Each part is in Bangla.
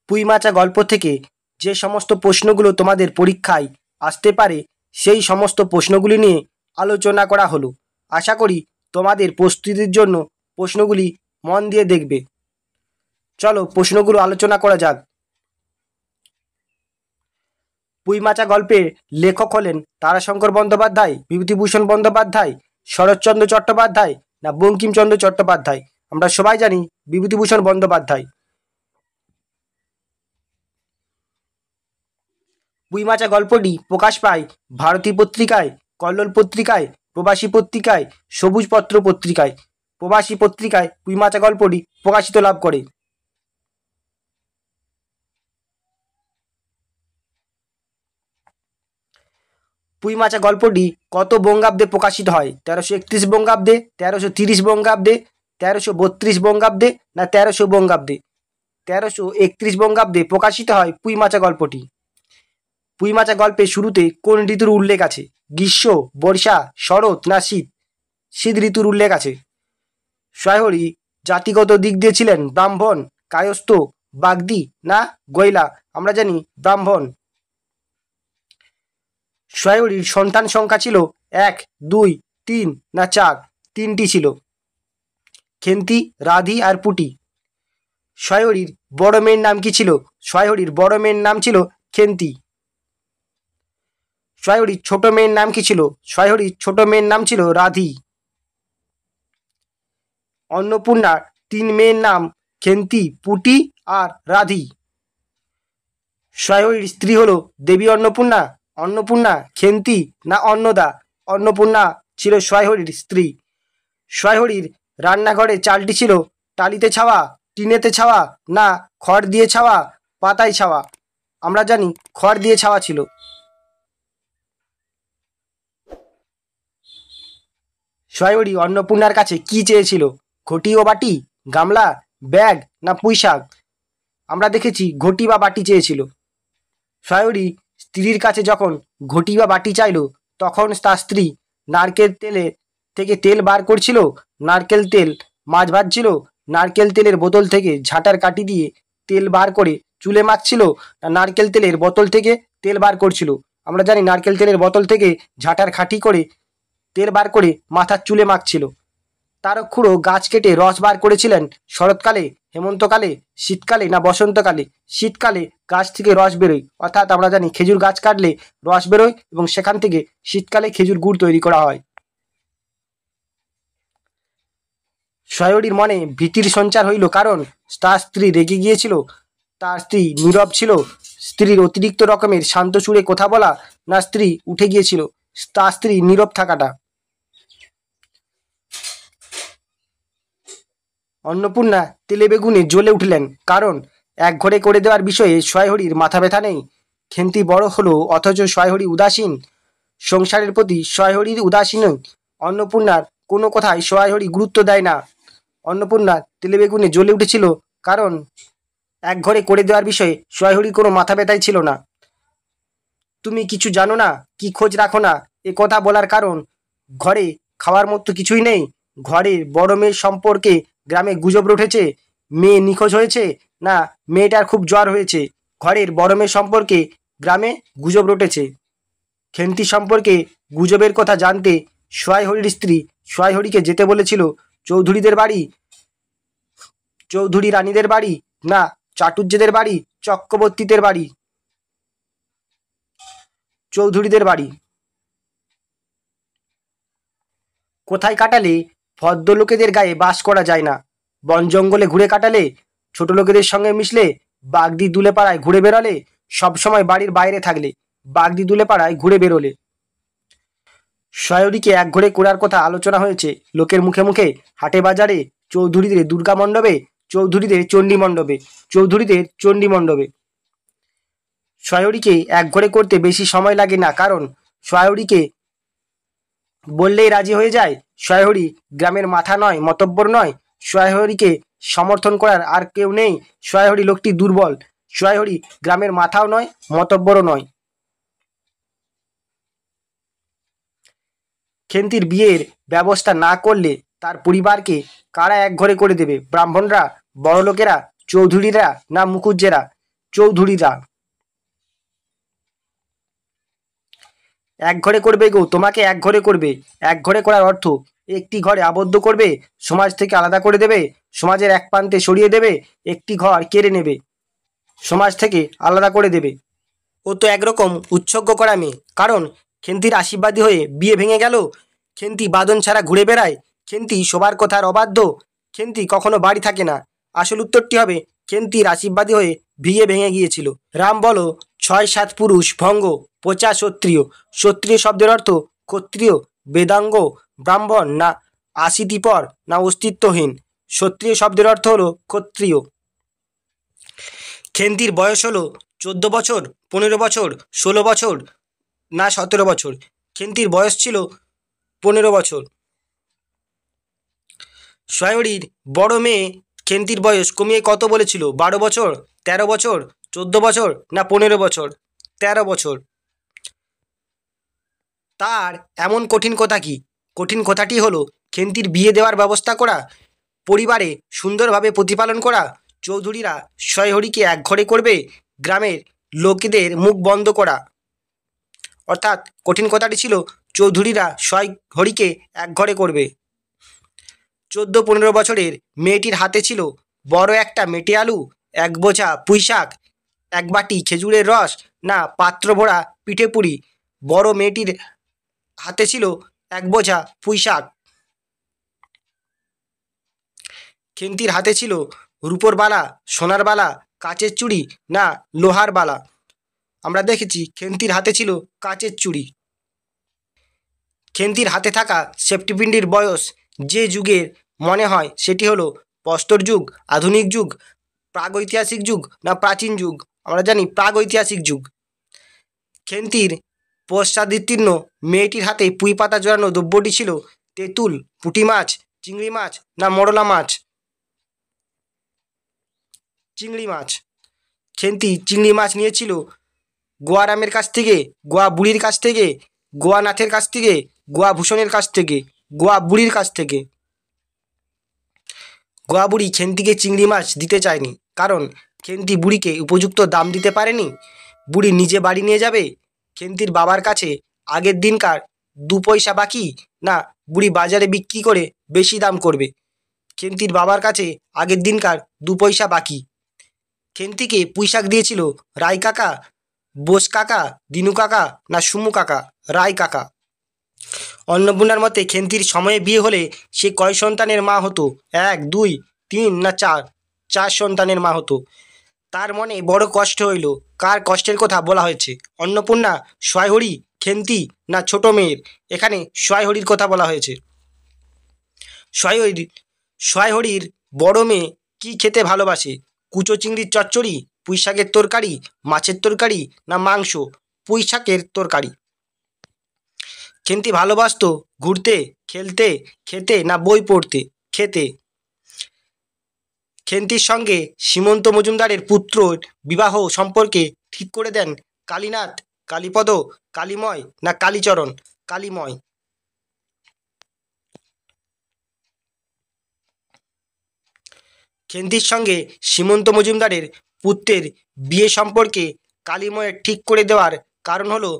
পুঁইমাচা গল্প থেকে যে সমস্ত প্রশ্নগুলো তোমাদের পরীক্ষায় আসতে পারে সেই সমস্ত প্রশ্নগুলি নিয়ে আলোচনা করা হলো। আশা করি তোমাদের প্রস্তুতির জন্য প্রশ্নগুলি মন দিয়ে দেখবে। চলো প্রশ্নগুলো আলোচনা করা যাক। পুঁইমাচা গল্পের লেখক হলেন তারাশঙ্কর বন্দ্যোপাধ্যায়, বিভূতিভূষণ বন্দ্যোপাধ্যায়, শরৎচন্দ্র চট্টোপাধ্যায় না বঙ্কিমচন্দ্র চট্টোপাধ্যায়? আমরা সবাই জানি বিভূতিভূষণ বন্দ্যোপাধ্যায়। পুঁইমাচা গল্পটি প্রকাশ পায় ভারতী পত্রিকায়, কল্লোল পত্রিকায়, প্রবাসী পত্রিকায়, সবুজ পত্র পত্রিকায়। প্রবাসী পত্রিকায় পুঁইমাচা গল্পটি প্রকাশিত লাভ করে। পুঁইমাচা গল্পটি কত বঙ্গাব্দে প্রকাশিত হয়? 1331 বঙ্গাব্দে, 1330 বঙ্গাব্দে, 1332 বঙ্গাব্দে না 1300 বঙ্গাব্দে? 1331 বঙ্গাব্দে প্রকাশিত হয় পুঁইমাচা গল্পটি। পুঁইমাচা গল্পের শুরুতে কোন ঋতুর উল্লেখ আছে? গ্রীষ্ম, বর্ষা, শরৎ না শীত? শীত ঋতুর উল্লেখ আছে। সয়হরি জাতিগত দিক দিয়ে ছিলেন ব্রাহ্মণ, কায়স্থ, বাগদি না গয়লা? আমরা জানি ব্রাহ্মণ। সয়হরির সন্তান সংখ্যা ছিল 1, 2, 3 না 4? 3টি ছিল, খেন্তি, রাধি আর পুটি। সয়হরির বড় মেয়ের নাম কি ছিল? সয়হরির বড় মেয়ের নাম ছিল খেন্তি। সয়হরির ছোট মেয়ের নাম কি ছিল? সয়হরির ছোট মেয়ের নাম ছিল রাধি। অন্নপূর্ণার 3 মেয়ের নাম খেন্তি, পুটি আর রাধি। সয়হরির স্ত্রী হলো দেবী অন্নপূর্ণা, অন্নপূর্ণা, খেন্তি না অন্নদা? অন্নপূর্ণা ছিল সয়হরির স্ত্রী। সয়হরির রান্নাঘরে চালটি ছিল টালিতে ছাওয়া, টিনেতে ছাওয়া না খড় দিয়ে ছাওয়া, পাতায় ছাওয়া? আমরা জানি খড় দিয়ে ছাওয়া ছিল। সয়হরি অন্নপূর্ণার কাছে কি চেয়েছিল? ঘটি ও বাটি, গামলা, ব্যাগ না পুঁইশাক? আমরা দেখেছি ঘটি বা বাটি চেয়েছিল। সয়হরি স্ত্রীর কাছে যখন ঘটি বা বাটি চাইল তখন তার স্ত্রী নারকেল তেলে থেকে তেল বার করছিল, নারকেল তেল মাছ ভাজছিল, নারকেল তেলের বোতল থেকে ঝাঁটার কাঠি দিয়ে তেল বার করে চুলে মাখছিল না নারকেল তেলের বোতল থেকে তেল বার করছিল? আমরা জানি নারকেল তেলের বোতল থেকে ঝাঁটার কাঠি করে তেল বার করে মাথার চুলে মাখছিল। তারকখুড়ো গাছ কেটে রস বার করেছিলেন শরৎকালে, হেমন্তকালে, শীতকালে না বসন্তকালে? শীতকালে গাছ থেকে রস বেরোয়, অর্থাৎ আমরা জানি খেজুর গাছ কাটলে রস বেরোয় এবং সেখান থেকে শীতকালে খেজুর গুড় তৈরি করা হয়। সয়হরির মনে ভীতির সঞ্চার হইল কারণ তার স্ত্রী রেগে গিয়েছিল, তার স্ত্রী নীরব ছিল, স্ত্রীর অতিরিক্ত রকমের শান্ত সুরে কথা বলা না স্ত্রী উঠে গিয়েছিল, তার স্ত্রী নীরব থাকাটা? অন্নপূর্ণা তেলে বেগুনে জ্বলে উঠলেন কারণ এক ঘরে করে দেওয়ার বিষয়ে সয়হরির মাথা ব্যথা নেই। খেন্তি বড় হলো অথচ সয়হরি উদাসীন। সংসারের প্রতি সয়হরির উদাসীন। অন্নপূর্ণার কোনো কথায় সয়হরি গুরুত্ব দেয় না। অন্নপূর্ণা তেলে বেগুনে জ্বলে উঠেছিল কারণ এক ঘরে করে দেওয়ার বিষয়ে সয়হরির কোনো মাথা ব্যথাই ছিল না। তুমি কিছু জানো না, কি খোঁজ রাখো না, এ কথা বলার কারণ ঘরে খাওয়ার মতো কিছুই নেই। ঘরের বড় মেয়ের সম্পর্কে গ্রামে গুজব উঠেছে, মেয়ে নিখোঁজ হয়েছে না মেয়েটার খুব জ্বর হয়েছে। ঘরের বড় মেয়ের সম্পর্কে গ্রামে গুজব রটেছে। খেন্তি সম্পর্কে গুজবের কথা জানতে সয়হরির স্ত্রী সয়হরিকে যেতে বলেছিল চৌধুরীদের বাড়ি, চৌধুরী রানীদের বাড়ি না চাটুর্যেদের বাড়ি, চক্রবর্তীদের বাড়ি? চৌধুরীদের বাড়ি। কোথায় কাটালে ভদ্রলোকেদের গায়ে বাস করা যায় না? বন জঙ্গলে ঘুরে কাটালে, ছোট লোকেদের সঙ্গে মিশলে, বাগদি দুলে পাড়ায় ঘুরে বেরোলে, সবসময় বাড়ির বাইরে থাকলে, বাগদি দুলে পাড়ায় ঘুরে বেরোলে? সয়হরিকে এক ঘরে করার কথা আলোচনা হয়েছে লোকের মুখে মুখে, হাটে বাজারে, চৌধুরীদের দুর্গা মণ্ডপে, চৌধুরীদের চণ্ডী মণ্ডপে, চৌধুরীদের চণ্ডী মণ্ডপে। সয়হরিকে এক ঘরে করতে বেশি সময় লাগে না কারণ সয়হরিকে বললেই রাজি হয়ে যায়। সয়হরি গ্রামের মাথা নয়, মতব্বর নয়, সয়হরিকে সমর্থন করার আর কেউ নেই। সয়হরি লোকটি দুর্বল। সয়হরি গ্রামের মাথাও নয়, মতব্বরও নয়। খেন্তির বিয়ের ব্যবস্থা না করলে তার পরিবারকে কারা এক ঘরে করে দেবে? ব্রাহ্মণরা, বড়লোকেরা, চৌধুরীরা না মুখুজ্জেরা? চৌধুরীরা। এক ঘরে করবে গো, তোমাকে এক ঘরে করবে। এক ঘরে করার অর্থ একটি ঘরে আবদ্ধ করবে, সমাজ থেকে আলাদা করে দেবে, সমাজের এক প্রান্তে সরিয়ে দেবে, একটি ঘর কেড়ে নেবে, সমাজ থেকে আলাদা করে দেবে। ও তো একরকম উৎসর্গ করা মেয়ে, কারণ খেন্তির আশীর্বাদী হয়ে বিয়ে ভেঙে গেল। খেন্তি বাদন ছাড়া ঘুরে বেড়ায়, খেন্তি সবার কথার অবাধ্য, খেন্তি কখনো বাড়ি থাকে না। আসল উত্তরটি হবে খেন্তির আশীর্বাদী হয়ে বিয়ে ভেঙে গিয়েছিল। রাম বলো 6-7 পুরুষ ভঙ্গ, পচা ক্ষত্রিয়। ক্ষত্রিয় শব্দের অর্থ ক্ষত্রিয়, বেদাঙ্গ, ব্রাহ্মণ, না আশীতিপর, না অস্তিত্বহীন। ক্ষত্রিয় শব্দের অর্থ হলো ক্ষত্রিয়। খেন্তির বয়স হলো 14 বছর, 15 বছর, 16 বছর, না 17 বছর। খেন্তির বয়স ছিল 15 বছর। সয়রির বড় মেয়ে খেন্তির বয়স কমিয়ে কত বলেছিল? 12 বছর, 13 বছর, 14 বছর, না 15 বছর? 13 বছর। তার এমন কঠিন কথা কি? কঠিন কথাটি হলো খেন্তির বিয়ে দেওয়ার ব্যবস্থা করা, পরিবারে সুন্দরভাবে প্রতিপালন করা, চৌধুরীরা সয়হরিকে এক ঘরে করবে, গ্রামের লোকেদের মুখ বন্ধ করা। অর্থাৎ কঠিন কথাটি ছিল চৌধুরীরা সয়হরিকে এক ঘরে করবে। 14-15 বছরের মেয়েটির হাতে ছিল বড় একটা মেটে আলু, এক বোঝা পুঁইশাক, এক বাটি খেজুরের রস, না পাত্র ভরা পিঠে পুরি। বড় মেয়েটির হাতে ছিল এক বোঝা পুঁইশাক। খেন্তির হাতে ছিল রূপোর বালা, সোনার বালা, কাচের চুড়ি, না লোহার বালা? আমরা দেখেছি খেন্তির হাতে ছিল কাচের চুড়ি। খেন্তির হাতে থাকা সেপ্টিপিন্ডির বয়স যে যুগের মনে হয় সেটি হলো প্রস্তর যুগ, আধুনিক যুগ, প্রাগৈতিহাসিক যুগ, না প্রাচীন যুগ? আমরা জানি প্রাগৈতিহাসিক যুগ। খেন্তির পশ্চাদোত্তীর্ণ মেয়েটির হাতে পুঁই পাতা জড়ানো দ্রব্যটি ছিল তেঁতুল, পুঁটি মাছ, চিংড়ি মাছ, না মরলা মাছ? চিংড়ি মাছ। খেন্তি চিংড়ি মাছ নিয়েছিল গোয়া রামের কাছ থেকে, গোয়া বুড়ির কাছ থেকে, গোয়া নাথের কাছ থেকে, গোয়া ভূষণের কাছ থেকে, গোয়া বুড়ির কাছ থেকে। গোয়া বুড়ি খেন্তিকে চিংড়ি মাছ দিতে চায়নি, কারণ খেন্তি বুড়িকে উপযুক্ত দাম দিতে পারেনি। বুড়ি নিজে বাড়ি নিয়ে যাবে। খেন্তির বাবার কাছে আগের দিনকার 2 পয়সা বাকি, না বুড়ি বাজারে বিক্রি করে বেশি দাম করবে? খেন্তির বাবার কাছে আগের দিনকার 2 পয়সা বাকি। খেন্তিকে পুঁইশাক দিয়েছিল রায় কাকা, বোস কাকা, দিনু কাকা, না সুমু কাকা? রায় কাকা। অন্নপূর্ণার মতে খেন্তির সময়ে বিয়ে হলে সে কয় সন্তানের মা হতো? 1, 2, 3, না 4? 4 সন্তানের মা হতো। তার মনে বড় কষ্ট হইল। কার কষ্টের কথা বলা হয়েছে? অন্নপূর্ণা, সয়হরি, খেন্তি, না ছোট মেয়ের? এখানে সয়হরির কথা বলা হয়েছে। সয়হরির বড় মেয়ে কি খেতে ভালোবাসে? কুচো চিংড়ির চচ্চড়ি, পুঁইশাকের তরকারি, মাছের তরকারি, না মাংস? পুঁইশাকের তরকারি। খেন্তি ভালোবাসতো ঘুরতে, খেলতে, খেতে, না বই পড়তে? খেতে। খেন্তির সঙ্গে সীমন্ত মজুমদারের পুত্রর বিবাহ সম্পর্কে ঠিক করে দেন কালীনাথ, কালীপদ, কালীময়, না কালীচরণ? কালীময়। খেন্তির সঙ্গে সীমন্ত মজুমদারের পুত্রের বিয়ে সম্পর্কে কালীময়ের ঠিক করে দেওয়ার কারণ হলো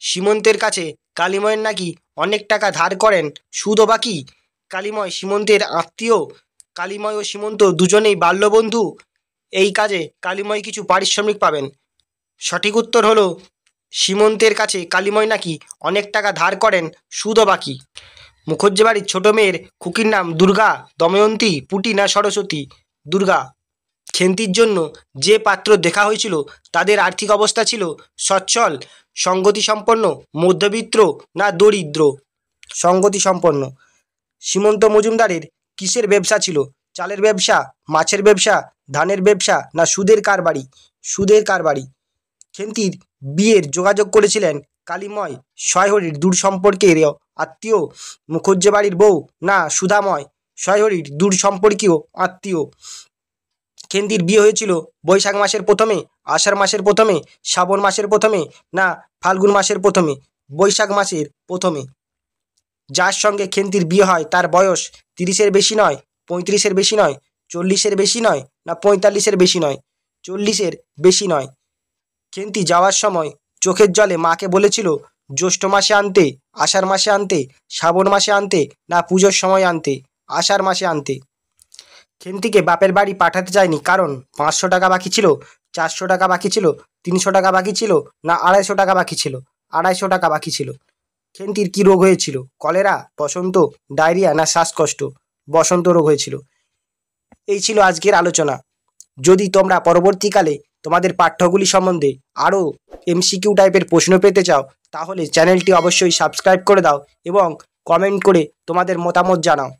সীমন্তের কাছে কালীময়ের নাকি অনেক টাকা ধার করেন, সুদও বাকি। কালীময় সীমন্তের আত্মীয়। কালীময় ও সীমন্ত দুজনেই বাল্যবন্ধু। এই কাজে কালীময় কিছু পারিশ্রমিক পাবেন। সঠিক উত্তর হলো সীমন্তের কাছে কালীময় নাকি অনেক টাকা ধার করেন, সুদও বাকি। মুখুজ্জে বাড়ির ছোট মেয়ের খুকির নাম দুর্গা, দময়ন্তী, পুটি, না সরস্বতী? দুর্গা। খেন্তির জন্য যে পাত্র দেখা হয়েছিল তাদের আর্থিক অবস্থা ছিল সচ্ছল, সঙ্গতিসম্পন্ন, মধ্যবিত্ত, না দরিদ্র? সঙ্গতিসম্পন্ন। সীমন্ত মজুমদারের কিসের ব্যবসা ছিল? চালের ব্যবসা, মাছের ব্যবসা, ধানের ব্যবসা, না সুদের কারবারি? সুদের কারবারি। খেন্তির বিয়ের যোগাযোগ করেছিলেন কালীময় সয়হরির দূর সম্পর্কের আত্মীয়, মুখুজ্জে বাড়ির বউ, না সুধাময় সয়হরির দূর সম্পর্কীয় আত্মীয়? খেন্তির বিয়ে হয়েছিল বৈশাখ মাসের প্রথমে, আষাঢ় মাসের প্রথমে, শ্রাবণ মাসের প্রথমে, না ফাল্গুন মাসের প্রথমে? বৈশাখ মাসের প্রথমে। যার সঙ্গে খেন্তির বিয়ে হয় তার বয়স 30-এর বেশি নয়, 35-এর বেশি নয়, 40-এর বেশি নয়, না 45-এর বেশি নয়? 40-এর বেশি নয়। খেন্তি যাওয়ার সময় চোখের জলে মাকে বলেছিল জ্যৈষ্ঠ মাসে আনতে, আষাঢ় মাসে আনতে, শ্রাবণ মাসে আনতে, না পুজোর সময় আনতে, আষাঢ় মাসে আনতে। খেন্তিকে বাপের বাড়ি পাঠাতে চায়নি, কারণ 500 টাকা বাকি ছিল, 400 টাকা বাকি ছিল, 300 টাকা বাকি ছিল, না 250 টাকা বাকি ছিল। 250 টাকা বাকি ছিল। খেন্তির কী রোগ হয়েছিল? কলেরা, বসন্ত, ডায়রিয়া, না শ্বাসকষ্ট? বসন্ত রোগ হয়েছিল। এই ছিল আজকের আলোচনা। যদি তোমরা পরবর্তীকালে তোমাদের পাঠ্যগুলি সম্বন্ধে আরও এমসিকিউ টাইপের প্রশ্ন পেতে চাও, তাহলে চ্যানেলটি অবশ্যই সাবস্ক্রাইব করে দাও এবং কমেন্ট করে তোমাদের মতামত জানাও।